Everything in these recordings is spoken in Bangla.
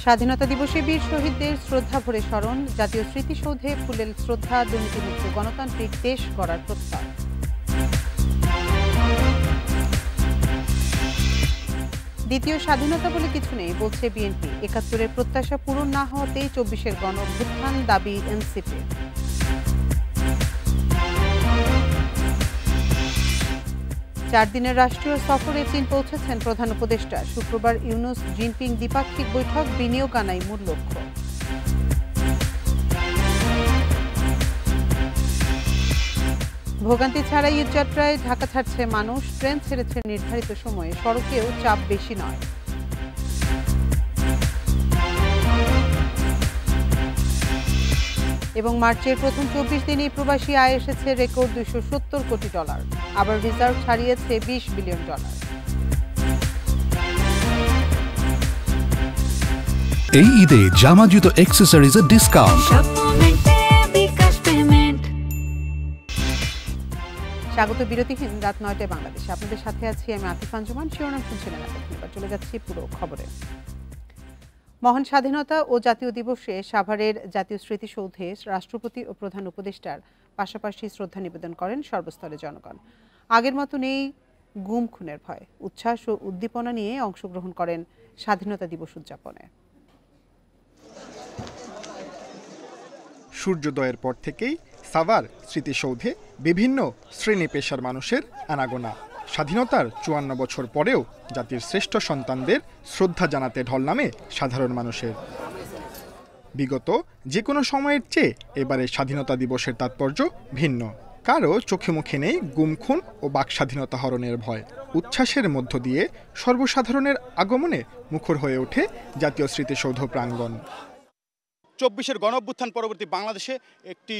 স্বাধীনতা দিবসে বীর শহীদদের শ্রদ্ধা ভরে স্মরণ, জাতীয় স্মৃতিসৌধে ফুলেল শ্রদ্ধা, দুর্নীতিমুক্ত গণতান্ত্রিক দেশ গড়ার প্রত্যয়। দ্বিতীয় স্বাধীনতা বলে কিছু নেই বলছে বিএনপি। ৭১-এর প্রত্যাশা পূরণ না হওয়াতেই ২৪-এর গণ অভ্যুত্থান দাবি এনসিপির। চার দিনের রাষ্ট্রীয় সফরে চীন পৌঁছেছেন প্রধান উপদেষ্টা। শুক্রবার ইউনুস জিনপিং দ্বিপাক্ষিক বৈঠক, বিনিয়োগ আনাই মূল লক্ষ্য। ভোগান্তি ছাড়াই ঈদযাত্রায় ঢাকা ছাড়ছে মানুষ, ট্রেন ছেড়েছে নির্ধারিত সময়ে, সড়কেও চাপ বেশি নয়। এবং মার্চের প্রথম ২৪ দিনেই প্রবাসী আয় এসেছে রেকর্ড $২৭০ কোটি। আবার রিজার্ভ ছাড়িয়েছে $২০ বিলিয়ন। এই ঈদে জামা জুতো অ্যাক্সেসরিজের ডিসকাউন্ট। স্বাগত বিরতিহীন রাত ৯টায় বাংলাদেশে। আপনাদের সাথে আছি আমি আতিফ আঞ্জুমান। শিরোনাম শুনছিলেন এতক্ষণ, এবার চলে যাচ্ছি পুরো খবরে। মহান স্বাধীনতা ও জাতীয় দিবসে সাভারের জাতীয় স্মৃতিসৌধে রাষ্ট্রপতি ও প্রধান উপদেষ্টার পাশাপাশি শ্রদ্ধা নিবেদন করেন সর্বস্তরের জনগণ। আগের মতো নেই গুম খুনের ভয়, উচ্ছ্বাস ও উদ্দীপনা নিয়ে অংশগ্রহণ করেন স্বাধীনতা দিবস উদযাপনে। সূর্যোদয়ের পর থেকেই সাভার স্মৃতিসৌধে বিভিন্ন শ্রেণী পেশার মানুষের আনাগোনা। স্বাধীনতার ৫৪ বছর পরেও জাতির শ্রেষ্ঠ সন্তানদের শ্রদ্ধা জানাতে ঢল নামে সাধারণ মানুষের। বিগত যে কোনো সময়ের চেয়ে এবারে স্বাধীনতা দিবসের তাৎপর্য ভিন্ন। কারো চোখে মুখে নেই গুম খুন ও বাক স্বাধীনতা হরণের ভয়। উচ্ছ্বাসের মধ্য দিয়ে সর্বসাধারণের আগমনে মুখর হয়ে ওঠে জাতীয় স্মৃতিসৌধ প্রাঙ্গণ। ২৪-এর গণঅভ্যুত্থান পরবর্তী বাংলাদেশে একটি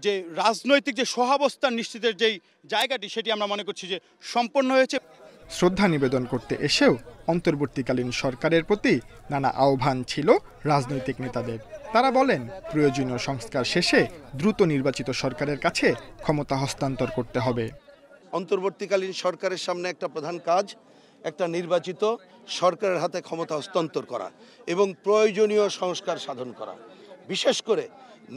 যে রাজনৈতিক যে সহাবস্থান নিশ্চিতের যেই জায়গাটি, সেটি আমরা মনে করছি যে সম্পন্ন হয়েছে। শ্রদ্ধা নিবেদন করতে এসেও অন্তর্বর্তীকালীন সরকারের প্রতি নানা আহ্বান ছিল রাজনৈতিক নেতাদের। তারা বলেন, প্রয়োজনীয় সংস্কার শেষে দ্রুত নির্বাচিত সরকারের কাছে ক্ষমতা হস্তান্তর করতে হবে। অন্তর্বর্তীকালীন সরকারের সামনে একটা প্রধান কাজ একটা নির্বাচিত সরকারের হাতে ক্ষমতা হস্তান্তর করা এবং প্রয়োজনীয় সংস্কার সাধন করা, বিশেষ করে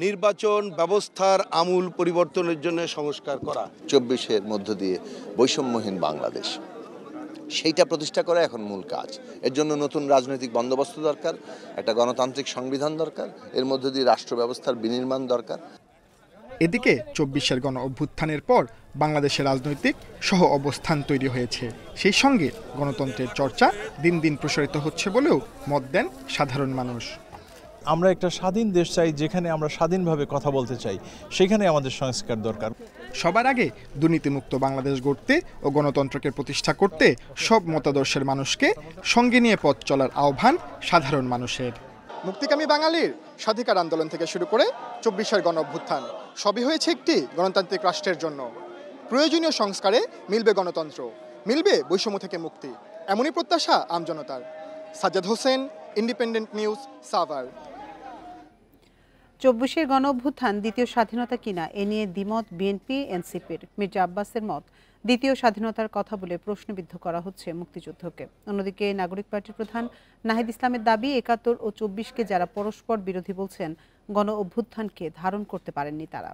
নির্বাচন ব্যবস্থার আমূল পরিবর্তনের জন্য সংস্কার করা। ২৪-এর মধ্য দিয়ে বৈষম্যহীন বাংলাদেশ, সেইটা প্রতিষ্ঠা করা এখন মূল কাজ। এর জন্য নতুন রাজনৈতিক বন্দোবস্ত দরকার, একটা গণতান্ত্রিক সংবিধান দরকার, এর মধ্য দিয়ে রাষ্ট্র ব্যবস্থার বিনির্মাণ দরকার। এদিকে ২৪-এর গণ অভ্যুত্থানের পর বাংলাদেশের রাজনৈতিক সহ অবস্থান তৈরি হয়েছে। সেই সঙ্গে গণতন্ত্রের চর্চা দিন দিন প্রসারিত হচ্ছে বলেও মত দেন সাধারণ মানুষ। আমরা একটা স্বাধীন দেশ চাই, যেখানে আমরা স্বাধীনভাবে কথা বলতে চাই, সেখানে আমাদের সংস্কার দরকার। সবার আগে দুর্নীতিমুক্ত বাংলাদেশ গড়তে ও গণতন্ত্রকে প্রতিষ্ঠা করতে সব মতাদর্শের মানুষকে সঙ্গে নিয়ে পথ চলার আহ্বান সাধারণ মানুষের। মুক্তিকামী বাঙালির স্বাধিকার আন্দোলন থেকে শুরু করে ২৪-এর গণ অভ্যুত্থান, সবই হয়েছে একটি গণতান্ত্রিক রাষ্ট্রের জন্য। প্রয়োজনীয় সংস্কারে মিলবে গণতন্ত্র, মিলবে বৈষম্য থেকে মুক্তি, এমনই প্রত্যাশা আমজনতার। Sajjad Hossain, Independent News, Savar. ২৪-এর গণ অভ্যুত্থান দ্বিতীয় স্বাধীনতা কিনা এ নিয়ে দ্বিমত বিএনপি এনসিপির। মির্জা আব্বাসের মত, দ্বিতীয় স্বাধীনতার কথা বলে প্রশ্নবিদ্ধ করা হচ্ছে মুক্তিযুদ্ধকে। অন্যদিকে নাগরিক পার্টির প্রধান নাহিদ ইসলামের দাবি, ৭১ ও ২৪-কে যারা পরস্পর বিরোধী বলছেন, গণ অভ্যুত্থানকে ধারণ করতে পারেননি তারা।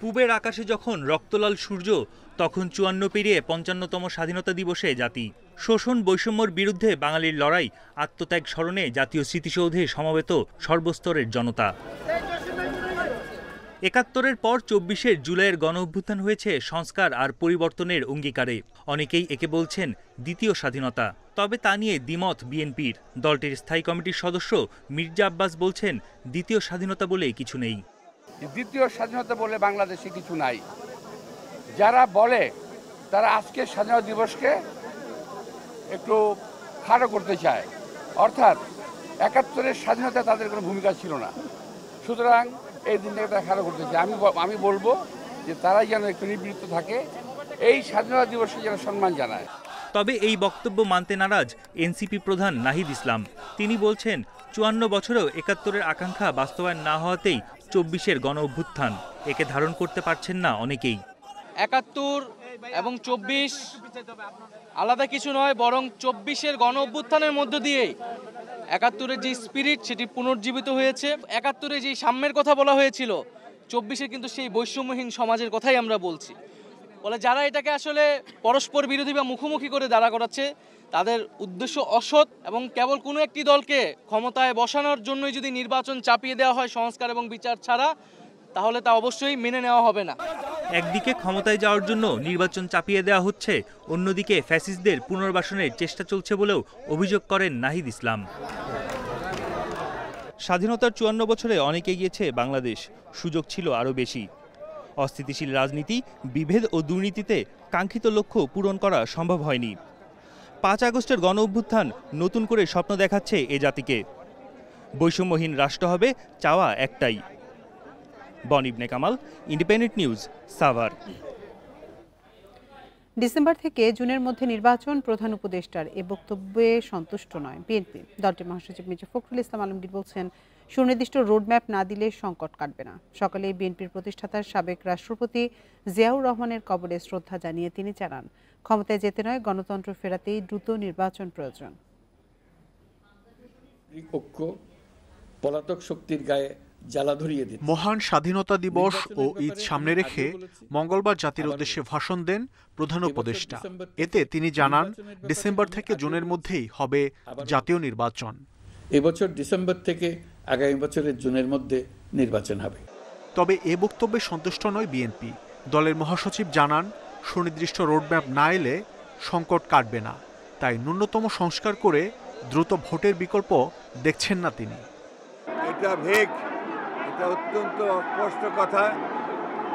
পূবের আকাশে যখন রক্তলাল সূর্য, তখন ৫৪ পেরিয়ে ৫৫তম স্বাধীনতা দিবসে জাতি। শোষণ বৈষম্যর বিরুদ্ধে বাঙালির লড়াই, আত্মত্যাগ স্মরণে জাতীয় স্মৃতিসৌধে সমবেত সর্বস্তরের জনতা। ৭১-এর পর ২৪-এর জুলাইয়ের গণ অভ্যুত্থান হয়েছে সংস্কার আর পরিবর্তনের অঙ্গীকারে। অনেকেই একে বলছেন দ্বিতীয় স্বাধীনতা, তবে তা নিয়ে দ্বিমত বিএনপির। দলটির স্থায়ী কমিটির সদস্য মির্জা আব্বাস বলছেন, দ্বিতীয় স্বাধীনতা বলে কিছু নেই। দ্বিতীয় স্বাধীনতা বলে বাংলাদেশে কিছু নাই। যারা বলে তারা আজকের স্বাধীনতা দিবসকে একটু খাটো করতে চায়, অর্থাৎ ৭১-এর স্বাধীনতা তাদের কোনো ভূমিকা ছিল না, সুতরাং এই দিনটাকে তারা খাটো করতে চায়। আমি বলবো যে তারাই যেন একটু নিবৃত্ত থাকে, এই স্বাধীনতা দিবসে যেন সম্মান জানায়। তবে এই বক্তব্য মানতে নারাজ এনসিপি প্রধান নাহিদ ইসলাম। তিনি বলছেন, ৫৪ বছরেও ৭১-এর আকাঙ্ক্ষা বাস্তবায়ন না হওয়াতেই ২৪-এর গণ অভ্যুত্থান, একে ধারণ করতে পারছেন না অনেকেই। ৭১ এবং 24 আলাদা কিছু নয়, বরং 24-এর গণ অভ্যুত্থানের মধ্য দিয়েই 71-এর যে স্পিরিট সেটি পুনর্জীবিত হয়েছে। 71-এ যে সাম্যের কথা বলা হয়েছিল, 24-এ কিন্তু সেই বৈষম্যহীন সমাজের কথাই আমরা বলছি। বলে যারা এটাকে আসলে পরস্পর বিরোধী বা মুখোমুখি করে দাঁড়া করাচ্ছে, তাদের উদ্দেশ্য অসৎ এবং কেবল কোনো একটি দলকে ক্ষমতায় বসানোর জন্যই যদি নির্বাচন চাপিয়ে দেওয়া হয় সংস্কার এবং বিচার ছাড়া, তাহলে তা অবশ্যই মেনে নেওয়া হবে না। একদিকে ক্ষমতায় যাওয়ার জন্য নির্বাচন চাপিয়ে দেওয়া হচ্ছে, অন্যদিকে ফ্যাসিস্টদের পুনর্বাসনের চেষ্টা চলছে বলেও অভিযোগ করেন নাহিদ ইসলাম। স্বাধীনতার 54 বছরে অনেক এগিয়েছে বাংলাদেশ, সুযোগ ছিল আরও বেশি। অস্থিতিশীল রাজনীতি, বিভেদ ও দুর্নীতিতে কাঙ্ক্ষিত লক্ষ্য পূরণ করা সম্ভব হয়নি। 5 আগস্টের গণ অভ্যুত্থান নতুন করে স্বপ্ন দেখাচ্ছে এ জাতিকে। বৈষম্যহীন রাষ্ট্র হবে চাওয়া একটাই। বনিবনে কামাল, ইন্ডিপেন্ডেন্ট নিউজ, সাভার। ডিসেম্বর থেকে জুনের মধ্যে নির্বাচন, প্রধান উপদেষ্টার এ বক্তব্যে সন্তুষ্ট নয় বিএনপি। দলটির মহাসচিব মির্জা ফখরুল ইসলাম আলমগীর বলছেন, সুনির্দিষ্ট রোডম্যাপ না দিলে সংকট কাটবে না। সকালে বিএনপির প্রতিষ্ঠাতার সাবেক রাষ্ট্রপতি জিয়াউর রহমানের কবরে শ্রদ্ধা জানিয়ে তিনি জানান, ক্ষমতায় যেতে নয়, গণতন্ত্র ফেরাতেই দ্রুত নির্বাচন প্রয়োজন। পলাতক শক্তির গায়ে জ্বালা ধরিয়ে দিন। মহান স্বাধীনতা দিবস ও ঈদ সামনে রেখে মঙ্গলবার জাতির উদ্দেশ্যে ভাষণ দেন প্রধান উপদেষ্টা। এতে তিনি জানান, ডিসেম্বর থেকে জুনের মধ্যেই হবে জাতীয় নির্বাচন। এবছর ডিসেম্বর থেকে আগামী বছরের জুনের মধ্যে নির্বাচন হবে। তবে এ বক্তব্যে সন্তুষ্ট নয় বিএনপি। দলের মহাসচিব জানান, সুনির্দিষ্ট রোডম্যাপ না এলে সংকট কাটবে না, তাই ন্যূনতম সংস্কার করে দ্রুত ভোটের বিকল্প দেখছেন না তিনি। এটা এটা অত্যন্ত স্পষ্ট কথা।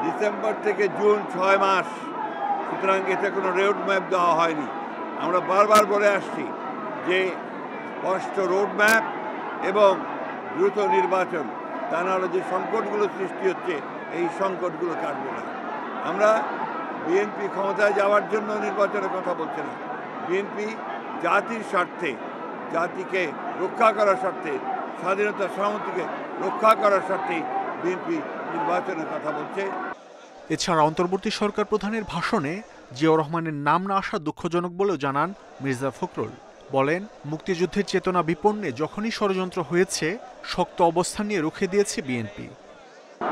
ডিসেম্বর থেকে জুন 6 মাস, সুতরাং এটা কোনো রোডম্যাপ দেওয়া হয়নি। আমরা বারবার বলে আসছি যে স্পষ্ট রোডম্যাপ এবং দ্রুত নির্বাচন, তা নাহলে যে সংকটগুলো সৃষ্টি হচ্ছে এই সংকটগুলো কাটবে না। আমরা বিএনপি ক্ষমতায় যাওয়ার জন্য নির্বাচনের কথা বলছি না। বিএনপি জাতির স্বার্থে, জাতিকে রক্ষা করার স্বার্থে, স্বাধীনতা সামর্থ্যকে রক্ষা করার স্বার্থে বিএনপি নির্বাচনের কথা বলছে। এছাড়া অন্তর্বর্তী সরকার প্রধানের ভাষণে জিয়াউর রহমানের নাম না আসা দুঃখজনক বলেও জানান মির্জা ফখরুল। বলেন, মুক্তিযুদ্ধের চেতনা বিপন্নে যখনই ষড়যন্ত্র হয়েছে, শক্ত অবস্থান নিয়ে রুখে দিয়েছে বিএনপি।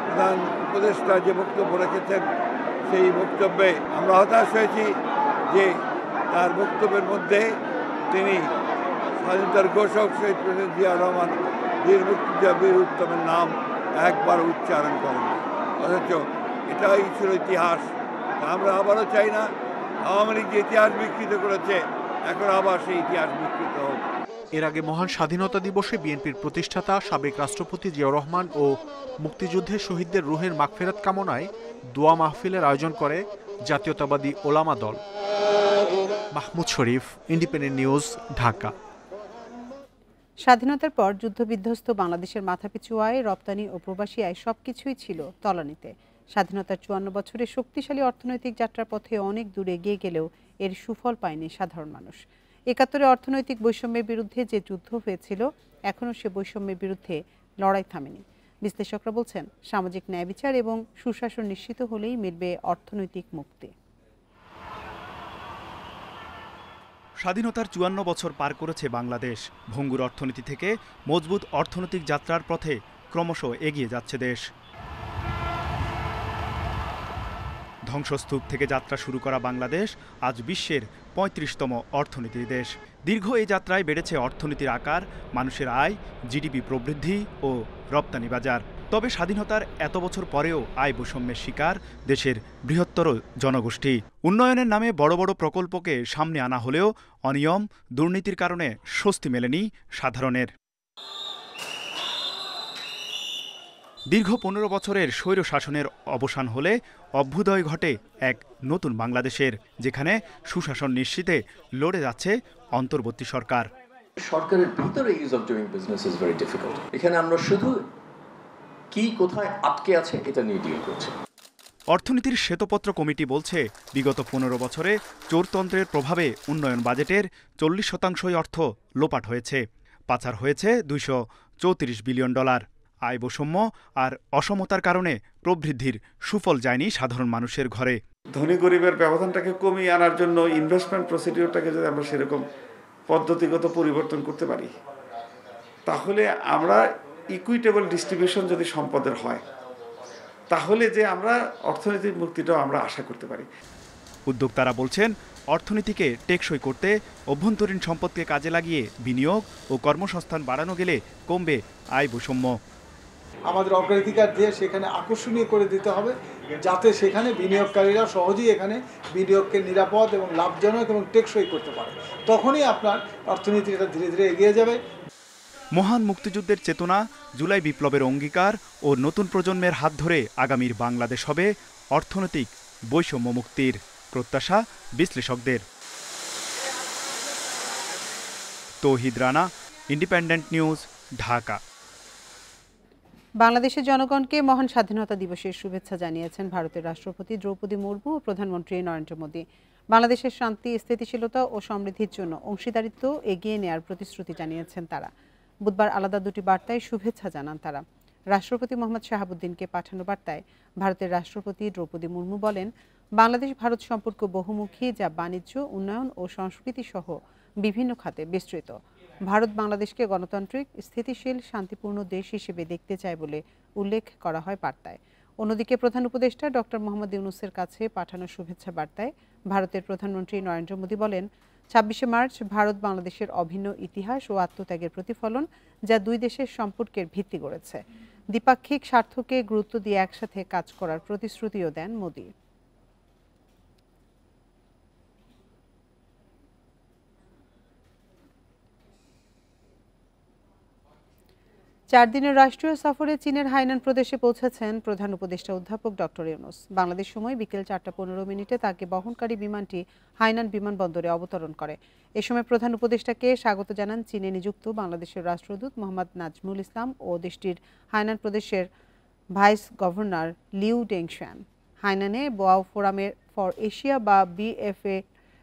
প্রধান উপদেষ্টা যে বক্তব্য রেখেছেন, সেই বক্তব্যে আমরা হতাশ হয়েছি যে তার বক্তব্যের মধ্যে তিনি স্বাধীনতার ঘোষক শহীদ প্রেসিডেন্ট জিয়া রহমান, বীর মুক্তিযোদ্ধা বীর উত্তমের নাম একবার উচ্চারণ করেন, অথচ এটাই ছিল ইতিহাস। আমরা আবারও চাই না আওয়ামী লীগ যে ইতিহাস বিকৃত করেছে, এখন আবার সেই ইতিহাস বিকৃত হোক। এর আগে মহান স্বাধীনতা দিবসে বিএনপির প্রতিষ্ঠাতা সাবেক রাষ্ট্রপতি জিয়াউর রহমান ও মুক্তিযুদ্ধের শহীদদের রুহের মাগফিরাত কামনায় দোয়া মাহফিলের আয়োজন করে জাতীয়তাবাদী ওলামা দল। মাহমুদ শরীফ, ইন্ডিপেন্ডেন্ট নিউজ, ঢাকা। স্বাধীনতার পর যুদ্ধবিধ্বস্ত বাংলাদেশের মাথাপিছু আয়, রপ্তানি ও প্রবাসী আয় সবকিছুই ছিল তলানিতে। স্বাধীনতার 54 বছরের শক্তিশালী অর্থনৈতিক যাত্রার পথে অনেক দূরে এগিয়ে গেলেও এর সুফল পায়নি সাধারণ মানুষ। 71-এ অর্থনৈতিক বৈষম্যের বিরুদ্ধে যে যুদ্ধ হয়েছিল, এখনও সে বৈষম্যের বিরুদ্ধে লড়াই থামেনি। বিশ্লেষকরা বলছেন, সামাজিক ন্যায় বিচার এবং সুশাসন নিশ্চিত হলেই মিলবে অর্থনৈতিক মুক্তি। স্বাধীনতার 54 বছর পার করেছে বাংলাদেশ। ভঙ্গুর অর্থনীতি থেকে মজবুত অর্থনৈতিক যাত্রার পথে ক্রমশ এগিয়ে যাচ্ছে দেশ। ধ্বংসস্তূপ থেকে যাত্রা শুরু করা বাংলাদেশ আজ বিশ্বের 35তম অর্থনীতির দেশ। দীর্ঘ এই যাত্রায় বেড়েছে অর্থনীতির আকার, মানুষের আয়, জিডিপি প্রবৃদ্ধি ও রপ্তানি বাজার। তবে স্বাধীনতার এত বছর পরেও আয় বৈষম্যের শিকার দেশের বৃহত্তর জনগোষ্ঠী। উন্নয়নের নামে বড় বড় প্রকল্পকে সামনে আনা হলেও অনিয়ম, দুর্নীতির কারণে স্বস্তি মেলেনি সাধারণের। দীর্ঘ 15 বছরের স্বৈর শাসনের অবসান হলে অভ্যুদয় ঘটে এক নতুন বাংলাদেশের, যেখানে সুশাসন নিশ্চিতে লড়ে যাচ্ছে অন্তর্বর্তী সরকার। সরকারের ভিতরে is of doing business is very difficult. এখানে আমরা শুধু কি কোথায় আটকে আছে এটা নিয়ে ডিল করছি। অর্থনীতির শ্বেতপত্র কমিটি বলছে, বিগত 15 বছরে চোরতন্ত্রের প্রভাবে উন্নয়ন বাজেটের 40% অর্থ লোপাট হয়েছে। পাচার হয়েছে $234 বিলিয়ন। আয় বৈষম্য আর অসমতার কারণে প্রবৃদ্ধির সুফল যায়নি সাধারণ মানুষের ঘরে। ধনী গরিবের ব্যবধানটাকে কমিয়ে আনার জন্য ইনভেস্টমেন্ট প্রসিডিওরটাকে যদি আমরা সেরকম পদ্ধতিগত পরিবর্তন করতে পারি, তাহলে আমরা ইকুইটেবল ডিস্ট্রিবিউশন যদি সম্পদের হয়, তাহলে যে আমরা অর্থনৈতিক মুক্তিটাও আমরা আশা করতে পারি। উদ্যোক্তারা বলছেন, অর্থনীতিকে টেকসই করতে অভ্যন্তরীণ সম্পদকে কাজে লাগিয়ে বিনিয়োগ ও কর্মসংস্থান বাড়ানো গেলে কমবে আয় বৈষম্য। আমাদের অগ্রাধিকার দিয়ে সেখানে আকর্ষণীয় করে দিতে হবে, যাতে সেখানে বিনিয়োগকারীরা সহজেই এখানে বিনিয়োগকে নিরাপদ এবং লাভজনক এবং টেকসই করতে পারে। তখনই আপনার অর্থনীতিটা ধীরে ধীরে এগিয়ে যাবে। মহান মুক্তিযুদ্ধের চেতনা, জুলাই বিপ্লবের অঙ্গীকার ও নতুন প্রজন্মের হাত ধরে আগামীর বাংলাদেশ হবে অর্থনৈতিক বৈষম্য মুক্তির প্রত্যাশা বিশ্লেষকদের। তৌহিদ রানা, ইন্ডিপেন্ডেন্ট নিউজ, ঢাকা। বাংলাদেশের জনগণকে মহান স্বাধীনতা দিবসের শুভেচ্ছা জানিয়েছেন ভারতের রাষ্ট্রপতি দ্রৌপদী মুর্মু ও প্রধানমন্ত্রী নরেন্দ্র মোদী। বাংলাদেশের শান্তি, স্থিতিশীলতা ও সমৃদ্ধির জন্য অংশীদারিত্ব এগিয়ে নেয়ার প্রতিশ্রুতি জানিয়েছেন তারা। বুধবার আলাদা দুটি বার্তায় শুভেচ্ছা জানান তারা। রাষ্ট্রপতি মোহাম্মদ শাহাবুদ্দিনকে পাঠানো বার্তায় ভারতের রাষ্ট্রপতি দ্রৌপদী মুর্মু বলেন, বাংলাদেশ ভারত সম্পর্ক বহুমুখী, যা বাণিজ্য, উন্নয়ন ও সংস্কৃতি সহ বিভিন্ন খাতে বিস্তৃত। ভারত বাংলাদেশকে গণতান্ত্রিক, স্থিতিশীল, শান্তিপূর্ণ দেশ হিসেবে দেখতে চায় বলে উল্লেখ করা হয় বার্তায়। অন্যদিকে প্রধান উপদেষ্টা ডক্টর মোহাম্মদ ইউনূসের কাছে পাঠানো শুভেচ্ছা বার্তায় ভারতের প্রধানমন্ত্রী নরেন্দ্র মোদী বলেন, ২৬শে মার্চ ভারত বাংলাদেশের অভিন্ন ইতিহাস ও আত্মত্যাগের প্রতিফলন, যা দুই দেশের সম্পর্কের ভিত্তি গড়েছে। দ্বিপাক্ষিক স্বার্থকে গুরুত্ব দিয়ে একসাথে কাজ করার প্রতিশ্রুতিও দেন মোদী। ৪ দিনের রাষ্ট্রীয় সফরে চীনের হাইনান প্রদেশে পৌঁছেছেন প্রধান উপদেষ্টা অধ্যাপক ডক্টর ইউনূস। বাংলাদেশ সময় বিকেল ৪টা ১৫ তাকে বহনকারী বিমানটি হাইনান বিমানবন্দরে অবতরণ করে। এ সময় প্রধান উপদেষ্টাকে স্বাগত জানান চীনে নিযুক্ত বাংলাদেশের রাষ্ট্রদূত মোহাম্মদ নাজমুল ইসলাম ও দেশটির হাইনান প্রদেশের ভাইস গভর্নর লিউ ডেংশান। হাইনানে বোয়াও ফোরামের ফর এশিয়া বা BFA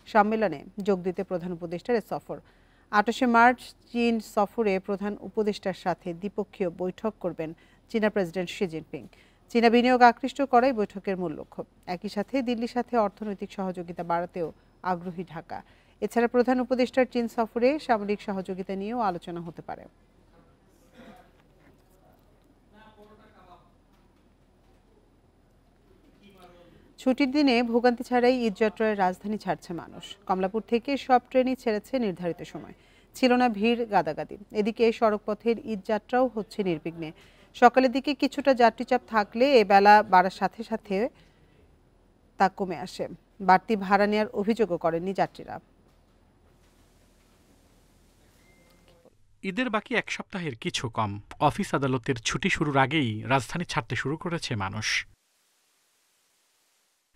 সম্মেলনে যোগ দিতে প্রধান উপদেষ্টার এ সফর। ২৮শে মার্চ চীন সফরে প্রধান উপদেষ্টার সাথে দ্বিপক্ষীয় বৈঠক করবেন চীনা প্রেসিডেন্ট শি জিনপিং। চীনা বিনিয়োগ আকৃষ্ট করাই বৈঠকের মূল লক্ষ্য। একই সাথে দিল্লির সাথে অর্থনৈতিক সহযোগিতা বাড়াতেও আগ্রহী ঢাকা। এছাড়া প্রধান উপদেষ্টার চীন সফরে সামরিক সহযোগিতা নিয়েও আলোচনা হতে পারে। ছুটির দিনে ভোগান্তি ছাড়াই ঈদযাত্রায় রাজধানী ছাড়ছে মানুষ। কমলাপুর থেকে সব ট্রেনই ছেড়েছে নির্ধারিত সময়। ছিল না ভিড় গাদাগাদি। এদিকে সড়কপথের ঈদযাত্রাও হচ্ছে নির্বিঘ্নে। সকালের দিকে কিছুটা যাত্রীচাপ থাকলে এ বেলা বাড়ার সাথে সাথে তা কমে আসে। বাড়তি ভাড়া নেওয়ার অভিযোগও করেননি যাত্রীরা। ঈদের বাকি এক সপ্তাহের কিছু কম। অফিস আদালতের ছুটি শুরুর আগেই রাজধানী ছাড়তে শুরু করেছে মানুষ।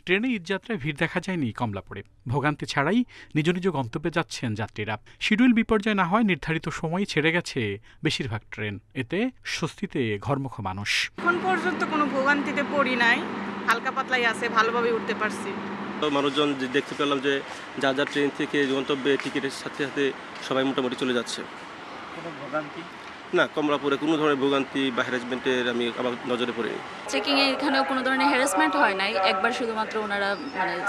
ট্রেনে ঈদযাত্রায় ভিড় দেখা যায়নি কমলাপুরে। ভোগান্তি ছাড়াই নিজ নিজ গন্তব্যে যাচ্ছেন যাত্রীরা। শিডিউল বিপর্যয় না হয় নির্ধারিত সময়ই ছেড়ে গেছে বেশিরভাগ ট্রেন। এতে স্বস্তিতে ঘরমুখ মানুষ। এখন পর্যন্ত কোনো ভোগান্তিতে পড়ি নাই, হালকা পাতলাই আছে, ভালোভাবে উঠতে পারছি। মানুষজন দেখতে পেলাম যে যা যা ট্রেন থেকে গন্তব্যে টিকিটের সাথে সাথে সবাই মোটামুটি চলে যাচ্ছে। কোনো ভোগান্তি না, কমলাপুরে কোনো ধরনের ভোগান্তি বা হ্যারাসমেন্টের আমি আমার নজরে পড়িনি। চেকিং এ এখানেও কোনো ধরনের হ্যারাসমেন্ট হয় নাই। একবার শুধুমাত্র ওনারা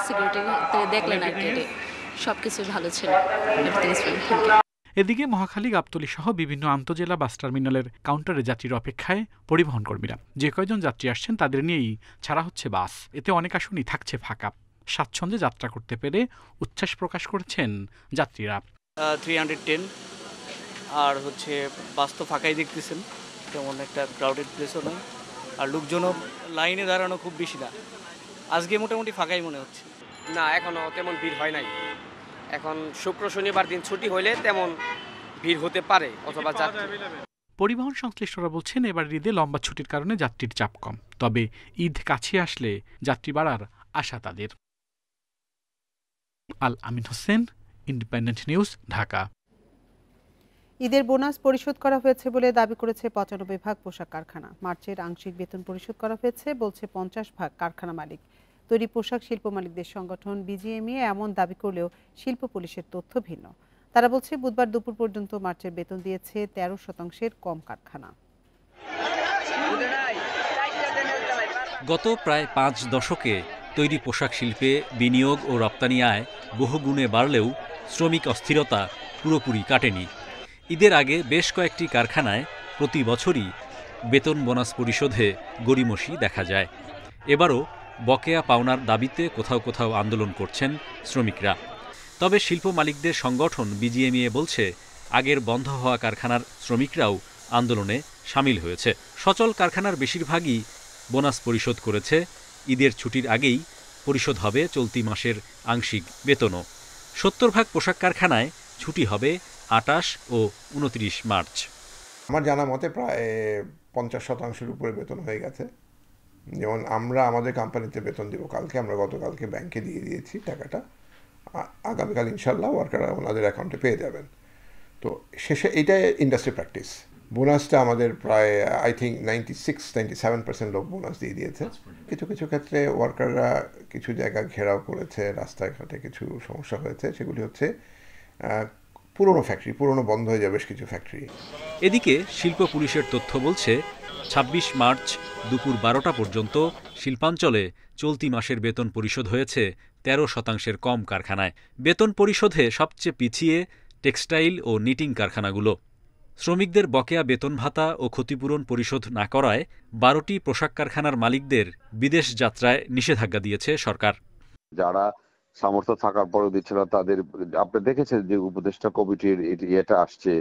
সিকিউরিটি দেখলেন আর কি, সবকিছু ভালো ছিল। এদিকে মহাখালী, গাবতলী সহ বিভিন্ন আন্তজেলা বাস টার্মিনালের কাউন্টারে যাত্রীর অপেক্ষায় পরিবহন কর্মীরা। যে কয়জন যাত্রী আসছেন তাদের নিয়েই ছাড়া হচ্ছে বাস। এতে অনেক আসনই থাকছে ফাঁকা। স্বাচ্ছন্দ্যে যাত্রা করতে পেরে উচ্ছ্বাস প্রকাশ করছেন যাত্রীরা। 310 আর হচ্ছে বাস তো ফাঁকাই দেখতেছেন, তেমন একটা ক্রাউডেড প্লেসও নয়, আর লোকজনও লাইনে দাঁড়ানো খুব বেশি না। আজকে মোটামুটি ফাঁকাই মনে হচ্ছে। না, এখনও তেমন ভিড় হয় নাই। এখন শুক্র শনিবার দিন ছুটি হলে তেমন ভিড় হতে পারে অথবা পরিবহন সংশ্লিষ্টরা বলছেন এবার ঈদে লম্বা ছুটির কারণে যাত্রীর চাপ কম। তবে ঈদ কাছে আসলে যাত্রী বাড়ার আশা তাদের। আল আমিন হোসেন, ইন্ডিপেন্ডেন্ট নিউজ, ঢাকা। ঈদের বোনাস পরিশোধ করা হয়েছে বলে দাবি করেছে ৯৫ ভাগ পোশাক কারখানা। মার্চের আংশিক বেতন পরিশোধ করা হয়েছে বলছে ৫০ ভাগ কারখানা মালিক। তৈরি পোশাক শিল্প মালিকদের সংগঠন BGME এমন দাবি করলেও শিল্প পুলিশের তথ্য ভিন্ন। তারা বলছে বুধবার দুপুর পর্যন্ত মার্চের বেতন দিয়েছে ১৩% কম কারখানা। গত প্রায় ৫ দশকে তৈরি পোশাক শিল্পে বিনিয়োগ ও রপ্তানি আয় বহুগুণে বাড়লেও শ্রমিক অস্থিরতা পুরোপুরি কাটেনি। ঈদের আগে বেশ কয়েকটি কারখানায় প্রতি বছরই বেতন বোনাস পরিশোধে গড়িমসি দেখা যায়। এবারও বকেয়া পাওনার দাবিতে কোথাও কোথাও আন্দোলন করছেন শ্রমিকরা। তবে শিল্প মালিকদের সংগঠন বিজিএমইএ বলছে, আগের বন্ধ হওয়া কারখানার শ্রমিকরাও আন্দোলনে সামিল হয়েছে। সচল কারখানার বেশিরভাগই বোনাস পরিশোধ করেছে। ঈদের ছুটির আগেই পরিশোধ হবে চলতি মাসের আংশিক বেতনও। 70% পোশাক কারখানায় ছুটি হবে 28 ও 29 মার্চ। আমার জানা মতে প্রায় 50% উপরে বেতন হয়ে গেছে। যেমন আমরা আমাদের কোম্পানিতে বেতন দিব কালকে, আমরা গতকালকে ব্যাংকে দিয়ে দিয়েছি টাকাটা। আগামীকাল ইনশাল্লাহ ওয়ার্কাররা ওনাদের অ্যাকাউন্টে পেয়ে যাবেন। তো শেষে এইটাই ইন্ডাস্ট্রি প্র্যাকটিস। বোনাসটা আমাদের প্রায় আই থিঙ্ক 96-97% লোক বোনাস দিয়ে দিয়েছে। কিছু কিছু ক্ষেত্রে ওয়ার্কাররা কিছু জায়গা ঘেরাও করেছে, রাস্তাঘাটে কিছু সমস্যা হয়েছে। সেগুলি হচ্ছে পুরনো ফ্যাক্টরি, পুরনো বন্ধ হয়ে যাবে বেশ কিছু ফ্যাক্টরি। এদিকে শিল্প পুলিশের তথ্য বলছে 26 মার্চ দুপুর 12টা পর্যন্ত শিল্পাঞ্চলে চলতি মাসের বেতন পরিশোধ হয়েছে 13% কম কারখানায়। বেতন পরিশোধে সবচেয়ে পিছিয়ে টেক্সটাইল ও নিটিং কারখানাগুলো। শ্রমিকদের বকেয়া বেতন ভাতা ও ক্ষতিপূরণ পরিশোধ না করায় 12টি পোশাক কারখানার মালিকদের বিদেশ যাত্রায় নিষেধাজ্ঞা দিয়েছে সরকার। যারা সামর্থ্য থাকার পরেও দিচ্ছে না তাদের, আপনি দেখেছেন যে উপদেষ্টা কমিটির এটা আসছে,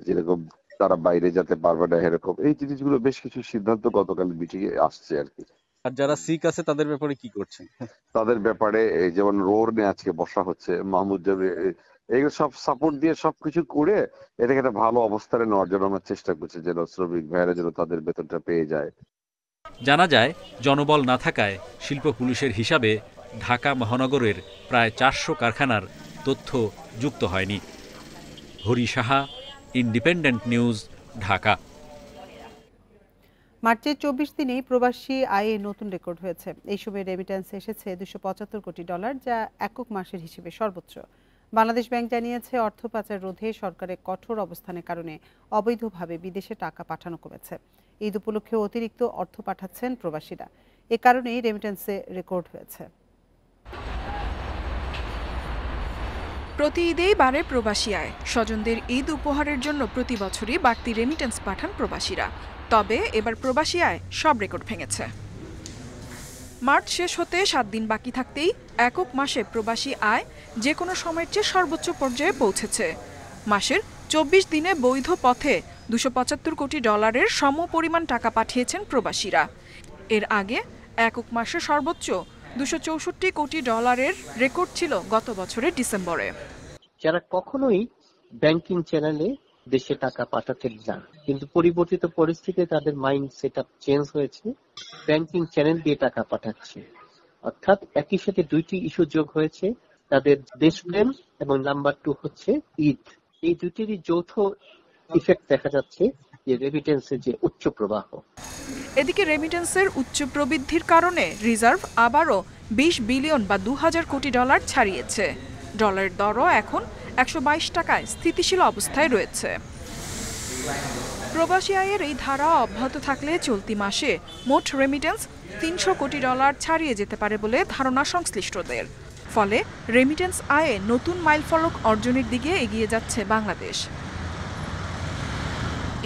যেরকম তারা বাইরে যেতে পারবে না, এরকম এই জিনিসগুলো বেশ কিছু সিদ্ধান্ত গতকাল মিটিং এ আসছে আর কি। আর যারা সিক আছে তাদের ব্যাপারে কি করছেন? তাদের ব্যাপারে যেমন রোর নিয়ে আজকে বসা হচ্ছে, মাহমুদ জামিল এইগুলো সব সাপোর্ট দিয়ে সবকিছু করে এটাকে একটা ভালো অবস্থানে নেওয়ার জন্য আমরা চেষ্টা করছি, যেন শ্রমিক ভাইয়েরা যেন তাদের বেতনটা পেয়ে যায়। জানা যায়, জনবল না থাকায় শিল্প পুলিশের হিসাবে ঢাকা মহানগরের প্রায় 400 কারখানার তথ্য যুক্ত হয়নি। Hari Saha, independent news, Dhaka. মার্চের 24 দিনেই প্রবাসী আয়ে নতুন রেকর্ড হয়েছে। এই সময় রেমিট্যান্স এসেছে $275 কোটি, যা একক মাসের হিসেবে সর্বোচ্চ। বাংলাদেশ ব্যাংক জানিয়েছে, অর্থ পাচার রোধে সরকারের কঠোর অবস্থানের কারণে অবৈধভাবে বিদেশে টাকা পাঠানো কমেছে। ঈদ উপলক্ষে অতিরিক্ত অর্থ পাঠাচ্ছেন প্রবাসীরা। এ কারণেই রেমিট্যান্সে রেকর্ড হয়েছে। প্রতি ঈদেই বাড়ে প্রবাসী আয়। স্বজনদের ঈদ উপহারের জন্য প্রতি বছরই বাড়তি রেমিটেন্স পাঠান প্রবাসীরা। তবে এবার প্রবাসী আয় সব রেকর্ড ভেঙেছে। মার্চ শেষ হতে 7 দিন বাকি থাকতেই একক মাসে প্রবাসী আয় যে কোনো সময়ের চেয়ে সর্বোচ্চ পর্যায়ে পৌঁছেছে। মাসের 24 দিনে বৈধ পথে $275 কোটি সমপরিমাণ টাকা পাঠিয়েছেন প্রবাসীরা। এর আগে একক মাসে সর্বোচ্চ $264 কোটি রেকর্ড ছিল গত বছরের ডিসেম্বরে। যারা কখনোই ব্যাংকিং চ্যানেলে দেশে টাকা পাঠাতেন না, কিন্তু পরিবর্তিত পরিস্থিতিতে তাদের মাইন্ড সেটআপ চেঞ্জ হয়েছে, ব্যাংকিং চ্যানেল দিয়ে টাকা পাঠাচ্ছে। অর্থাৎ একই সাথে দুইটি ইস্যু যোগ হয়েছে, তাদের দেশপ্রেম এবং নাম্বার 2 হচ্ছে ঈদ। এই দুটিরই যৌথ ইফেক্ট দেখা যাচ্ছে যে রেমিটেন্সের যে উচ্চ প্রবাহ। এদিকে রেমিটেন্সের উচ্চ প্রবৃদ্ধির কারণে রিজার্ভ আবারও $20 বিলিয়ন বা $2000 কোটি ছাড়িয়েছে। ডলারের দরও এখন 122 টাকায় স্থিতিশীল অবস্থায় রয়েছে। প্রবাসী আয়ের এই ধারা অব্যাহত থাকলে চলতি মাসে মোট রেমিটেন্স $300 কোটি ছাড়িয়ে যেতে পারে বলে ধারণা সংশ্লিষ্টদের। ফলে রেমিটেন্স আয়ে নতুন মাইলফলক অর্জনের দিকে এগিয়ে যাচ্ছে বাংলাদেশ।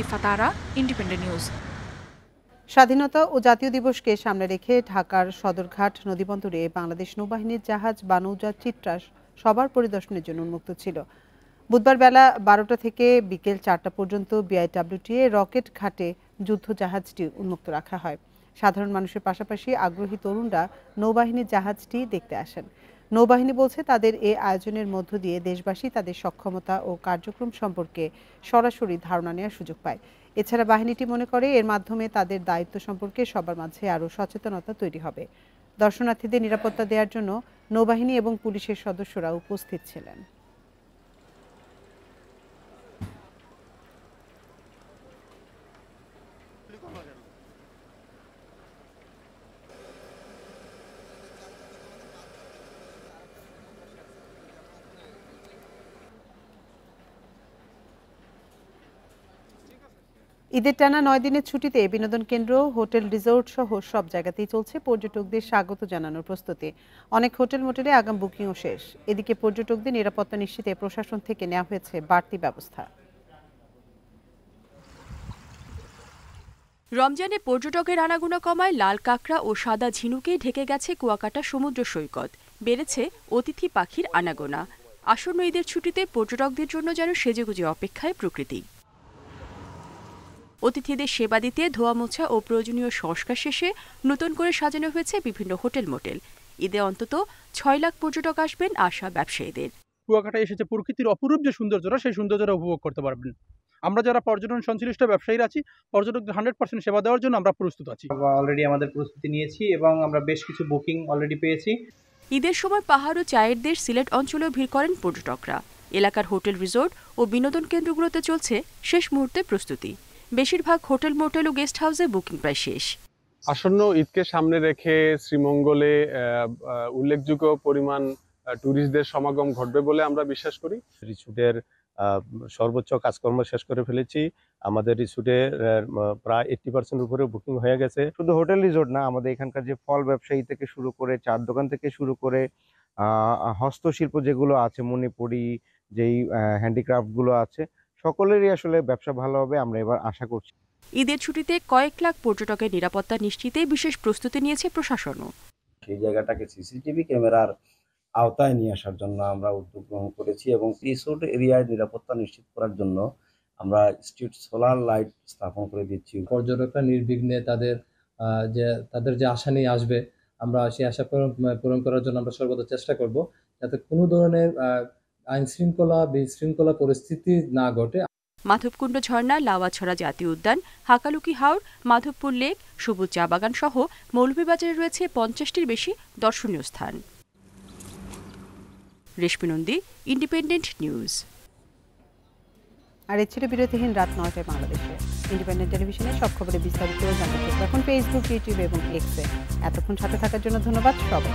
ইফাতারা, independent news. স্বাধীনতা ও জাতীয় দিবসকে সামনে রেখে ঢাকার সদরঘাট নদীবন্দরে বাংলাদেশ নৌবাহিনীর জাহাজ বানৌজা চিত্রা সবার পরিদর্শনের জন্য উন্মুক্ত ছিল। বুধবার বেলা 12টা থেকে বিকেল 4টা পর্যন্ত বিআইডব্লিউটিএ রকেট ঘাটে যুদ্ধ জাহাজটি উন্মুক্ত রাখা হয়। সাধারণ মানুষের পাশাপাশি আগ্রহী তরুণরা নৌবাহিনীর জাহাজটি দেখতে আসেন। নৌবাহিনী বলছে, তাদের এ আয়োজনের মধ্য দিয়ে দেশবাসী তাদের সক্ষমতা ও কার্যক্রম সম্পর্কে সরাসরি ধারণা নেওয়ার সুযোগ পায়। এছাড়া বাহিনীটি মনে করে এর মাধ্যমে তাদের দায়িত্ব সম্পর্কে সবার মাঝে আরও সচেতনতা তৈরি হবে। দর্শনার্থীদের নিরাপত্তা দেওয়ার জন্য নৌবাহিনী এবং পুলিশের সদস্যরা উপস্থিত ছিলেন। ঈদের টানা 9 দিনের ছুটিতে বিনোদন কেন্দ্র, হোটেল, রিসোর্ট সহ সব জায়গাতেই চলছে পর্যটকদের স্বাগত জানানোর প্রস্তুতি। অনেক হোটেল মোটেলে আগাম বুকিংও শেষ। এদিকে পর্যটকদের নিরাপত্তা নিশ্চিতে প্রশাসন থেকে নেওয়া হয়েছে বাড়তি ব্যবস্থা। রমজানে পর্যটকের আনাগোনা কমায় লাল কাঁকড়া ও সাদা ঝিনুকে ঢেকে গেছে কুয়াকাটা সমুদ্র সৈকত। বেড়েছে অতিথি পাখির আনাগোনা। আসন্ন ঈদের ছুটিতে পর্যটকদের জন্য যেন সেজেগুজে অপেক্ষায় প্রকৃতি। অতিথিদের সেবা দিতে ধোয়া মোছা ও প্রয়োজনীয় সংস্কার শেষে নতুন করে সাজানো হয়েছে বিভিন্ন হোটেল মোটেল। ঈদে অন্তত 6 লাখ পর্যটক আসবেন আশা ব্যবসায়ীদের। কুয়াকাটায় এসেছে প্রকৃতির অপরূপ যে সৌন্দর্যটা, সেই সৌন্দর্যটা উপভোগ করতে পারবেন। আমরা যারা পর্যটন সংশ্লিষ্ট ব্যবসায়ীরা আছি, পর্যটকদের 100% সেবা দেওয়ার জন্য আমরা প্রস্তুত আছি। অলরেডি আমাদের প্রস্তুতি নিয়েছি এবং আমরা বেশ কিছু বুকিং অলরেডি পেয়েছি। ঈদের সময় পাহাড় ও চায়ের দেশ সিলেট অঞ্চলেও ভিড় করেন পর্যটকরা। এলাকার হোটেল, রিসোর্ট ও বিনোদন কেন্দ্রগুলোতে চলছে শেষ মুহূর্তে প্রস্তুতি। বেশিরভাগ হোটেল, মোটেল ও গেস্ট হাউসে বুকিং প্রায় শেষ। আসন্ন ঈদকে সামনে রেখে শ্রীমঙ্গলে উল্লেখযোগ্য পরিমাণ ট্যুরিস্টদের সমাগম ঘটবে বলে আমরা বিশ্বাস করি। রিসোর্টের সর্বোচ্চ কাজকর্ম শেষ করে ফেলেছি। আমাদের রিসোর্টে প্রায় 80% উপরে বুকিং হয়ে গেছে। শুধু হোটেল রিসোর্ট না, আমাদের এখানকার যে ফল ব্যবসায়ী থেকে শুরু করে, চার দোকান থেকে শুরু করে হস্তশিল্প যেগুলো আছে, মণিপুরি যেই হ্যান্ডিক্রাফটগুলো আছে, সকলেরই আসলে ব্যবসা ভালো হবে আমরা এবার আশা করছি। ঈদের ছুটিতে কয়েক লাখ পর্যটকের নিরাপত্তা নিশ্চিতে বিশেষ প্রস্তুতি নিয়েছে প্রশাসনও। সেই জায়গাটাকে সিসিটিভি ক্যামেরার আওতায় নিয়ে আসার জন্য আমরা উদ্যোগ গ্রহণ করেছি এবং রিসোর্ট এরিয়ায় নিরাপত্তা নিশ্চিত করার জন্য আমরা স্ট্রিট সোলার লাইট স্থাপন করে দিচ্ছি। পর্যটকরা নির্বিঘ্নে তাদের যে আশা নিয়ে আসবে, আমরা সেই আশা পূরণ করার জন্য আমরা সর্বদা চেষ্টা করব যাতে কোনো ধরনের আইন শৃঙ্খলা বিশৃঙ্খলা পরিস্থিতি না ঘটে। মাধবকুণ্ড ঝর্ণা, লাওয়াছড়া জাতীয় উদ্যান, হাকালুকি হাওর, মাধবপুর লেক, সবুজ চা বাগান সহ মৌলভীবাজারে রয়েছে 50টির বেশি দর্শনীয় স্থান। রেশমি নন্দী, ইন্ডিপেন্ডেন্ট নিউজ। আর এ ছিল বিরতিহীন রাত 9টায় বাংলাদেশে। ইন্ডিপেন্ডেন্ট টেলিভিশনে সব খবরে বিস্তারিত জানতে এখন ফেসবুক, ইউটিউব এবং এক্সে। এতক্ষণ সাথে থাকার জন্য ধন্যবাদ সবাই।